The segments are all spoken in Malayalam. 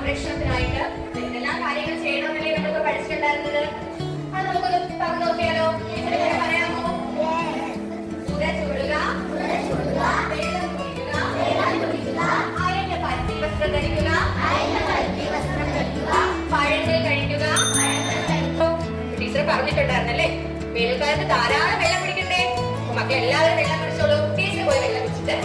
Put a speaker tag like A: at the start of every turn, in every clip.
A: സംരക്ഷണത്തിനായിട്ട് എന്തെല്ലാം കാര്യങ്ങൾ ചെയ്യണമെന്നല്ലേ നമ്മളിപ്പോ പഠിച്ചിട്ടുണ്ടായിരുന്നത്? അത് നമുക്കൊന്ന് പറഞ്ഞു നോക്കിയാലോ? പറയാമോ? സൂര്യ ചൂടുക, വെള്ളം കുടിക്കുക, അയഞ്ഞ പരുത്തി വസ്ത്രം ധരിക്കുക, പഴങ്ങൾ കഴിക്കുക. ടീച്ചർ പറഞ്ഞിട്ടുണ്ടായിരുന്നല്ലേ, വേനൽക്കാലത്ത് ധാരാളം വെള്ളം കുടിക്കണ്ടേ? മക്കൾ എല്ലാവരും വെള്ളം കുടിച്ചോളൂ. ടീച്ചർ പോയി വെള്ളം കുടിച്ചിട്ട്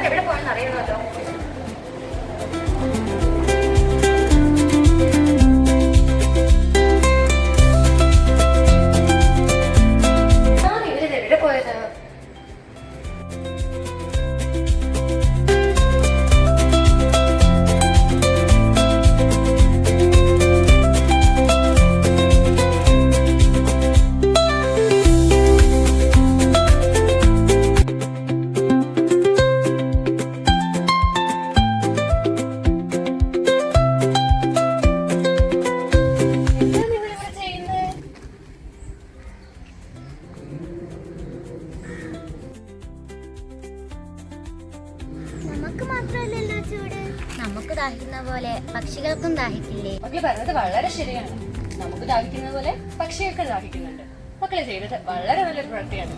A: എവിടെ പോയെന്ന് അറിയണമല്ലോ. എവിടെ പോയത്?
B: നമുക്ക് ദാഹിക്കുന്ന പോലെ പക്ഷികൾക്കും ദാഹിക്കില്ലേ?
A: മക്കളെ പറഞ്ഞത് വളരെ ശരിയാണ്. നമുക്ക് ദാഹിക്കുന്ന പോലെ പക്ഷികൾക്ക് ദാഹിക്കുന്നുണ്ട്. മക്കളെ ചെയ്തത് വളരെ നല്ലൊരു പ്രവൃത്തിയാണ്.